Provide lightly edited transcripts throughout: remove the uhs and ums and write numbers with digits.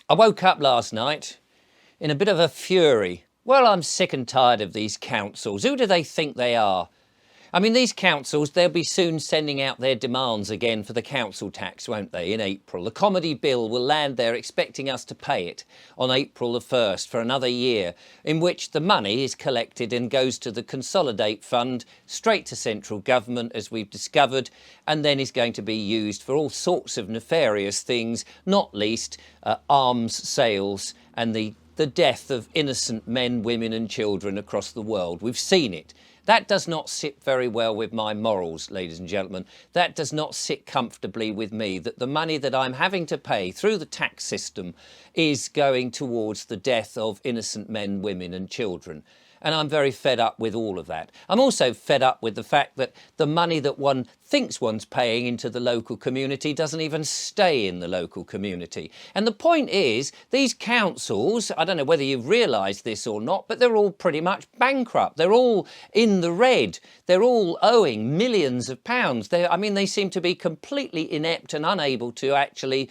I woke up last night in a bit of a fury. Well, I'm sick and tired of these councils. Who do they think they are? I mean, these councils, they'll be soon sending out their demands again for the council tax, won't they, in April? The comedy bill will land there expecting us to pay it on April the 1st for another year, in which the money is collected and goes to the Consolidate Fund, straight to central government, as we've discovered, and then is going to be used for all sorts of nefarious things, not least arms sales and the death of innocent men, women and children across the world. We've seen it. That does not sit very well with my morals, ladies and gentlemen. That does not sit comfortably with me, that the money that I'm having to pay through the tax system is going towards the death of innocent men, women and children. And I'm very fed up with all of that. I'm also fed up with the fact that the money that one thinks one's paying into the local community doesn't even stay in the local community. And the point is, these councils, I don't know whether you've realised this or not, but they're all pretty much bankrupt. They're all in the red. They're all owing millions of pounds. They seem to be completely inept and unable to actually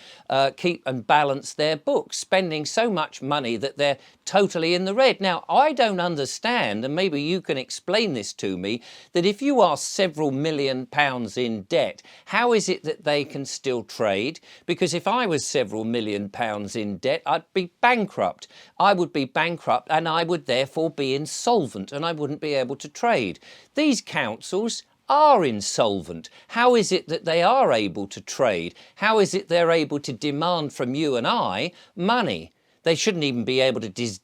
keep and balance their books, spending so much money that they're totally in the red. Now, I don't understand, and maybe you can explain this to me, that if you are several £million in debt, how is it that they can still trade? Because if I was several £million in debt, I'd be bankrupt. I would be bankrupt and I would therefore be insolvent and I wouldn't be able to trade. These councils are insolvent. How is it that they are able to trade? How is it they're able to demand from you and I money? They shouldn't even be able to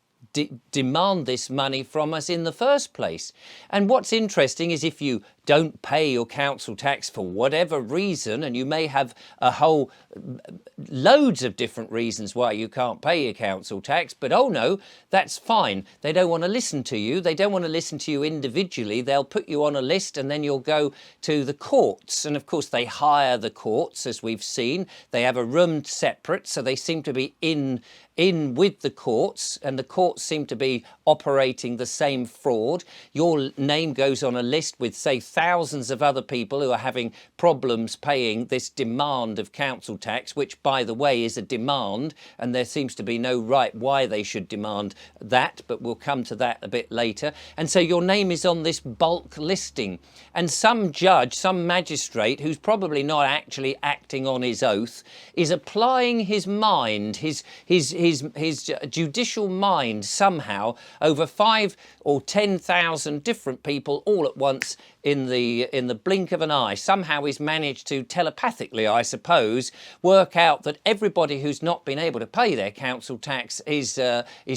demand this money from us in the first place. And what's interesting is if you don't pay your council tax for whatever reason, and you may have a whole loads of different reasons why you can't pay your council tax, but oh no, that's fine. They don't want to listen to you. They don't want to listen to you individually. They'll put you on a list and then you'll go to the courts. And of course they hire the courts, as we've seen. They have a room separate, so they seem to be in with the courts, and the courts seem to be operating the same fraud. Your name goes on a list with, say, thousands of other people who are having problems paying this demand of council tax, which, by the way, is a demand, and there seems to be no right why they should demand that, but we'll come to that a bit later. And so your name is on this bulk listing, and some judge, some magistrate, who's probably not actually acting on his oath, is applying his mind, his judicial mind somehow over 5 or 10,000 different people all at once in the blink of an eye. Somehow he's managed to telepathically, I suppose, work out that everybody who's not been able to pay their council tax is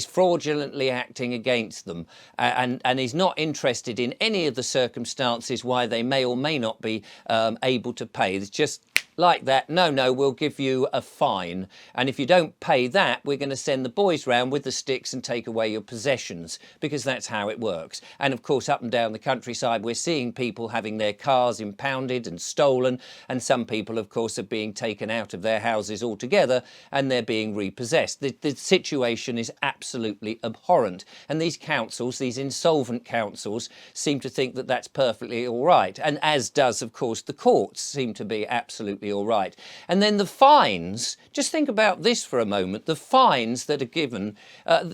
fraudulently acting against them, and is not interested in any of the circumstances why they may or may not be able to pay. It's just like that. No, we'll give you a fine, and if you don't pay that, we're going to send the boys round with the sticks and take away your possessions, because that's how it works. And of course, up and down the countryside, we're seeing people having their cars impounded and stolen, and some people, of course, are being taken out of their houses altogether and they're being repossessed. The situation is absolutely abhorrent, and these councils, these insolvent councils, seem to think that that's perfectly all right, and as does, of course, the courts seem to be absolutely all right. And then the fines, just think about this for a moment, the fines that are given,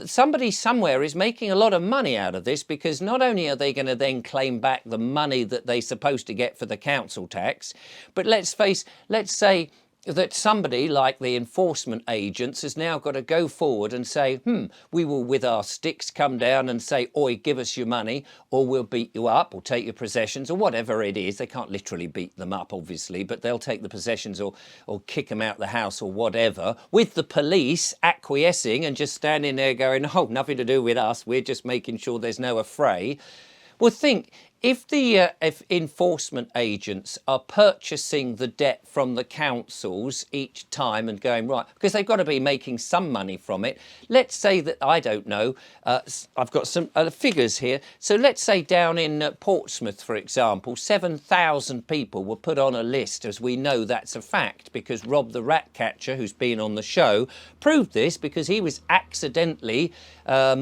somebody somewhere is making a lot of money out of this, because not only are they going to then claim back the money that they're supposed to get for the council tax, but let's say that somebody like the enforcement agents has now got to go forward and say, we will with our sticks come down and say, oi, give us your money, or we'll beat you up or take your possessions, or whatever it is. They can't literally beat them up, obviously, but they'll take the possessions or kick them out the house or whatever, with the police acquiescing and just standing there going, oh, nothing to do with us, we're just making sure there's no affray. Well, think, if enforcement agents are purchasing the debt from the councils each time and going, right, because they've got to be making some money from it. Let's say that, I don't know, I've got some figures here. So let's say down in Portsmouth, for example, 7,000 people were put on a list, as we know that's a fact, because Rob the Rat Catcher, who's been on the show, proved this, because he was accidentally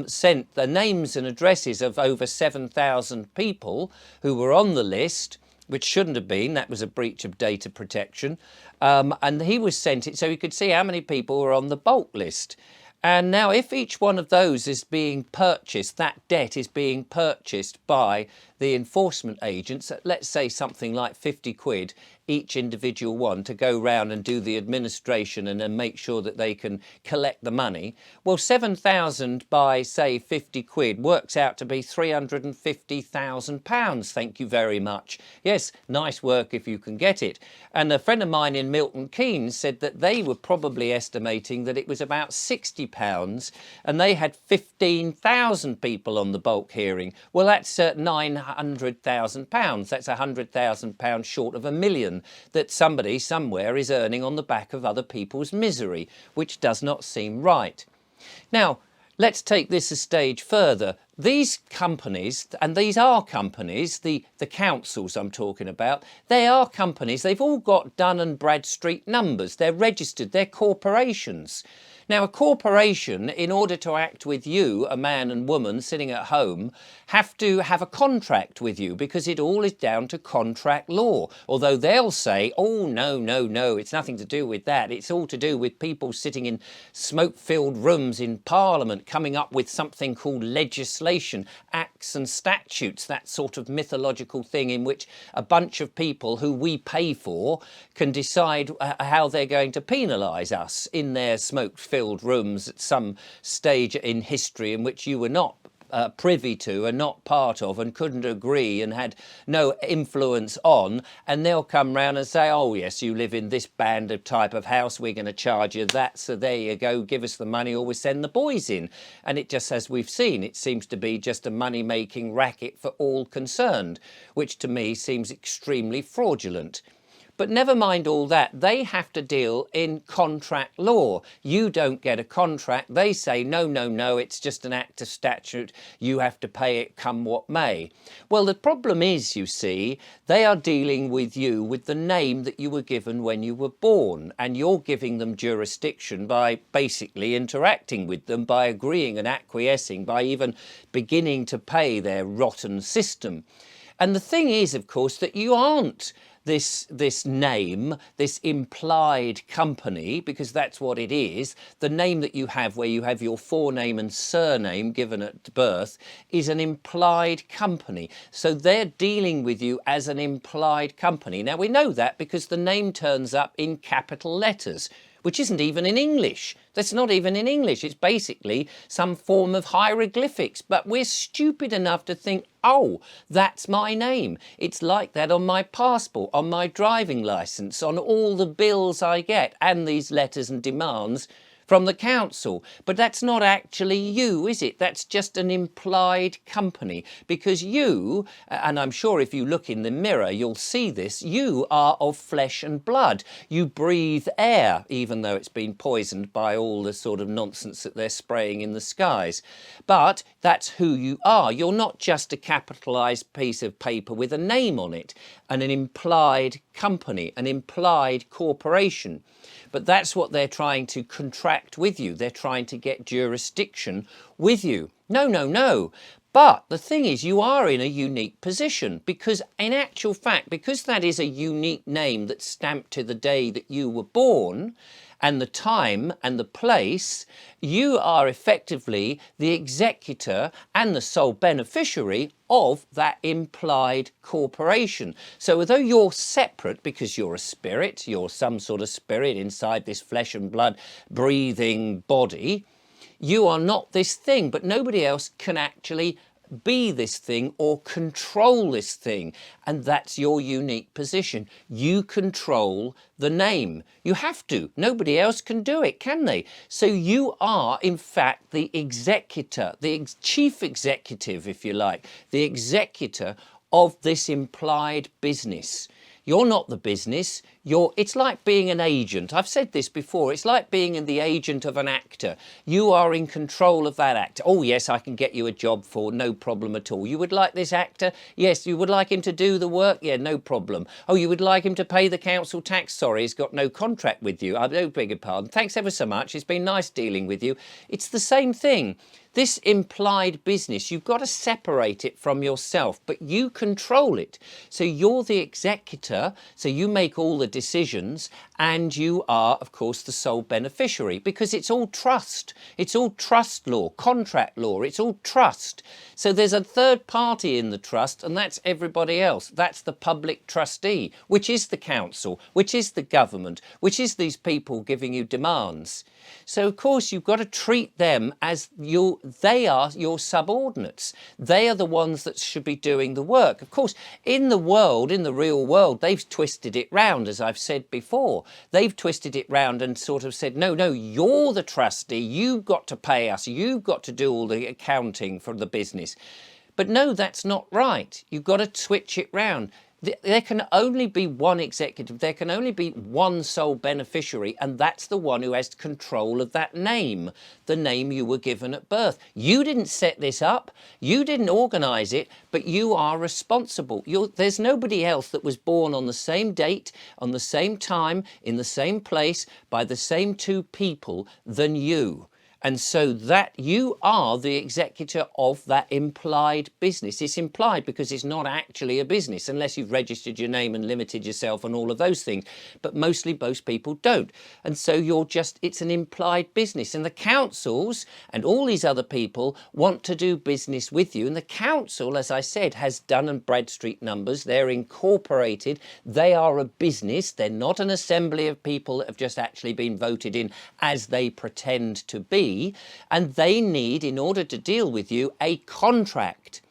sent the names and addresses of over 7,000 people who were on the list, which shouldn't have been. That was a breach of data protection. And he was sent it so he could see how many people were on the bulk list. And now if each one of those is being purchased, that debt is being purchased by the enforcement agents at, let's say, something like 50 quid each individual one to go round and do the administration and then make sure that they can collect the money. Well, 7,000 by, say, 50 quid works out to be £350,000. Thank you very much. Yes, nice work if you can get it. And a friend of mine in Milton Keynes said that they were probably estimating that it was about £60 and they had 15,000 people on the bulk hearing. Well, that's £900,000. That's £100,000 short of £1 million that somebody somewhere is earning on the back of other people's misery, which does not seem right. Now, let's take this a stage further. These companies, and these are companies, the councils I'm talking about, they are companies. They've all got Dun and Bradstreet numbers. They're registered. They're corporations. Now, a corporation, in order to act with you, a man and woman sitting at home, have to have a contract with you because it all is down to contract law. Although they'll say, oh, no, no, no, it's nothing to do with that. It's all to do with people sitting in smoke-filled rooms in Parliament coming up with something called legislation, acts and statutes, that sort of mythological thing in which a bunch of people who we pay for can decide how they're going to penalise us in their smoke-filled rooms at some stage in history in which you were not privy to and not part of and couldn't agree and had no influence on, and they'll come round and say, oh yes, you live in this band of type of house, we're going to charge you that, so there you go, give us the money or we send the boys in. And it just, as we've seen, it seems to be just a money-making racket for all concerned, which to me seems extremely fraudulent. But never mind all that, they have to deal in contract law. You don't get a contract. They say, no, no, no, it's just an act of statute. You have to pay it come what may. Well, the problem is, you see, they are dealing with you with the name that you were given when you were born, and you're giving them jurisdiction by basically interacting with them, by agreeing and acquiescing, by even beginning to pay their rotten system. And the thing is, of course, that you aren't this name, this implied company, because that's what it is. The name that you have, where you have your forename and surname given at birth, is an implied company. So they're dealing with you as an implied company. Now, we know that because the name turns up in capital letters, which isn't even in English. That's not even in English. It's basically some form of hieroglyphics. But we're stupid enough to think, oh, that's my name. It's like that on my passport, on my driving licence, on all the bills I get, and these letters and demands from the council. But that's not actually you, is it? That's just an implied company, because you, and I'm sure if you look in the mirror you'll see this, you are of flesh and blood. You breathe air, even though it's been poisoned by all the sort of nonsense that they're spraying in the skies. But that's who you are. You're not just a capitalised piece of paper with a name on it, and an implied company, an implied corporation. But that's what they're trying to contract with you. They're trying to get jurisdiction with you. No, no, no. But the thing is, you are in a unique position, because in actual fact, because that is a unique name that's stamped to the day that you were born, and the time and the place, you are effectively the executor and the sole beneficiary of that implied corporation. So although you're separate, because you're a spirit, you're some sort of spirit inside this flesh and blood breathing body, you are not this thing, but nobody else can actually be this thing or control this thing, and that's your unique position. You control the name. You have to. Nobody else can do it, can they? So you are, in fact, the executor, the chief executive, if you like, the executor of this implied business. You're not the business. It's like being an agent. I've said this before. It's like being the agent of an actor. You are in control of that actor. Oh, yes, I can get you a job for no problem at all. You would like this actor? Yes, you would like him to do the work? Yeah, no problem. Oh, you would like him to pay the council tax? Sorry, he's got no contract with you. I beg your pardon. Thanks ever so much. It's been nice dealing with you. It's the same thing. This implied business, you've got to separate it from yourself, but you control it. So you're the executor, so you make all the decisions, and you are, of course, the sole beneficiary, because it's all trust. It's all trust law, contract law, it's all trust. So there's a third party in the trust, and that's everybody else. That's the public trustee, which is the council, which is the government, which is these people giving you demands. So, of course, you've got to treat them as they are your subordinates. They are the ones that should be doing the work. Of course, in the world, in the real world, they've twisted it round, as I've said before. They've twisted it round and sort of said, no, you're the trustee. You've got to pay us. You've got to do all the accounting for the business. But no, that's not right. You've got to switch it round. There can only be one executive, there can only be one sole beneficiary, and that's the one who has control of that name, the name you were given at birth. You didn't set this up, you didn't organise it, but you are responsible. There's nobody else that was born on the same date, on the same time, in the same place, by the same two people than you. And so that you are the executor of that implied business. It's implied because it's not actually a business unless you've registered your name and limited yourself and all of those things. But mostly most people don't. And so it's an implied business. And the councils and all these other people want to do business with you. And the council, as I said, has Dun & Bradstreet numbers. They're incorporated. They are a business. They're not an assembly of people that have just actually been voted in as they pretend to be. And they need, in order to deal with you, a contract.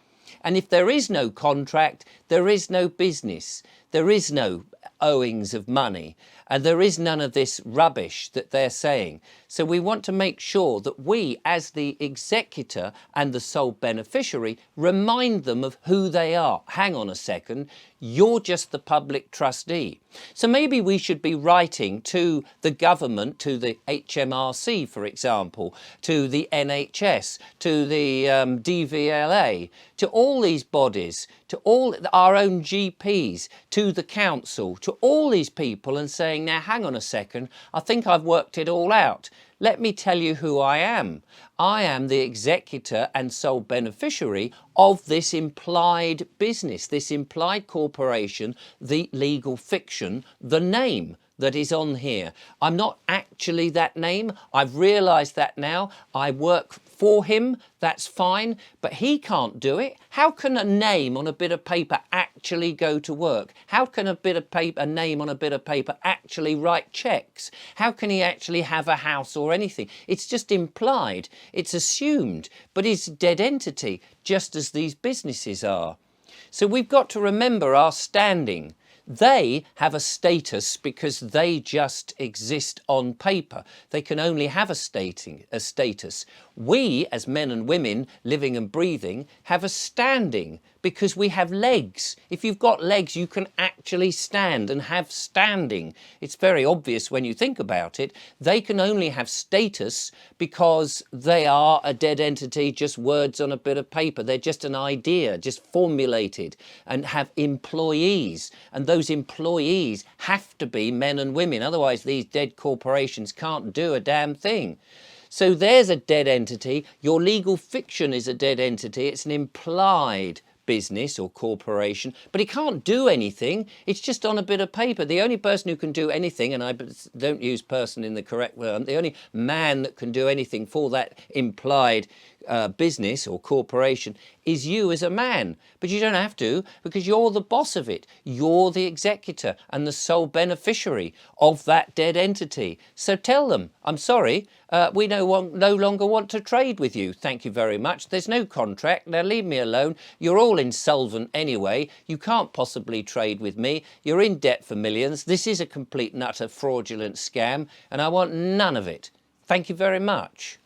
And if there is no contract, there is no business. There is no owings of money. And there is none of this rubbish that they're saying. So we want to make sure that we, as the executor and the sole beneficiary, remind them of who they are. Hang on a second, you're just the public trustee. So maybe we should be writing to the government, to the HMRC, for example, to the NHS, to the DVLA, to all these bodies, to all our own GPs, to the council, to all these people and saying, now hang on a second, I think I've worked it all out. Let me tell you who I am. I am the executor and sole beneficiary of this implied business, this implied corporation, the legal fiction, the name that is on here. I'm not actually that name. I've realised that now. I work for him, that's fine, but he can't do it. How can a name on a bit of paper actually go to work? How can a name on a bit of paper actually write checks? How can he actually have a house or anything? It's just implied, it's assumed, but it's a dead entity, just as these businesses are. So we've got to remember our standing. They have a status because they just exist on paper. They can only have a status. We, as men and women living and breathing, have a standing because we have legs. If you've got legs, you can actually stand and have standing. It's very obvious when you think about it. They can only have status because they are a dead entity, just words on a bit of paper. They're just an idea, just formulated, and have employees. And those employees have to be men and women. Otherwise, these dead corporations can't do a damn thing. So there's a dead entity. Your legal fiction is a dead entity. It's an implied business or corporation, but it can't do anything. It's just on a bit of paper. The only person who can do anything, and I don't use person in the correct word, the only man that can do anything for that implied business or corporation is you as a man. But you don't have to, because you're the boss of it. You're the executor and the sole beneficiary of that dead entity. So tell them, I'm sorry, we no longer want to trade with you. Thank you very much. There's no contract. Now leave me alone. You're all insolvent anyway. You can't possibly trade with me. You're in debt for millions. This is a complete and utter fraudulent scam, and I want none of it. Thank you very much.